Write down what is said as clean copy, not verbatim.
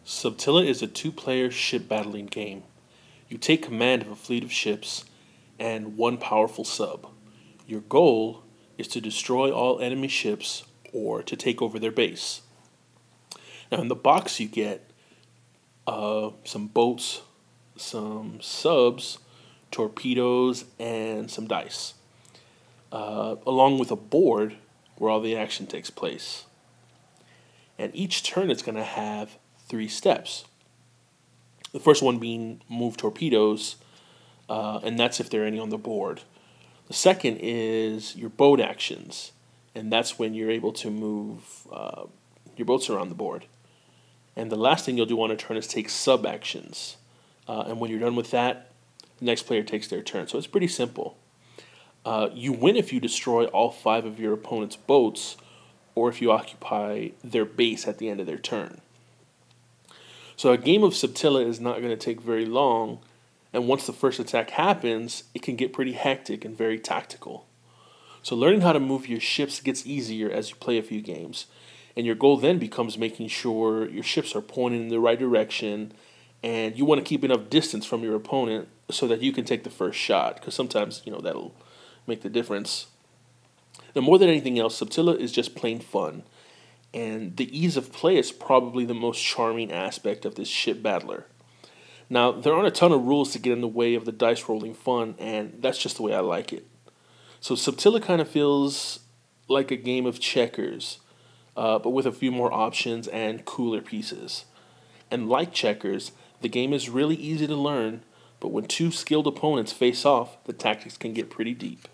Subtilla is a two-player ship battling game. You take command of a fleet of ships and one powerful sub. Your goal is to destroy all enemy ships or to take over their base. Now, in the box, you get some boats, some subs, torpedoes, and some dice, along with a board where all the action takes place. And each turn it's going to have 3 steps. The first one being move torpedoes, and that's if there are any on the board. The second is your boat actions, and that's when you're able to move your boats around the board. And the last thing you'll do on a turn is take sub actions. And when you're done with that, the next player takes their turn. So it's pretty simple. You win if you destroy all 5 of your opponent's boats or if you occupy their base at the end of their turn. So a game of Subtilla is not going to take very long, and once the first attack happens, it can get pretty hectic and very tactical. So learning how to move your ships gets easier as you play a few games, and your goal then becomes making sure your ships are pointed in the right direction, and you want to keep enough distance from your opponent so that you can take the first shot, because sometimes, that'll make the difference. Now, more than anything else, Subtilla is just plain fun, and the ease of play is probably the most charming aspect of this ship battler. Now, there aren't a ton of rules to get in the way of the dice rolling fun, and that's just the way I like it. So Subtilla kind of feels like a game of checkers, but with a few more options and cooler pieces. And like checkers, the game is really easy to learn, but when 2 skilled opponents face off, the tactics can get pretty deep.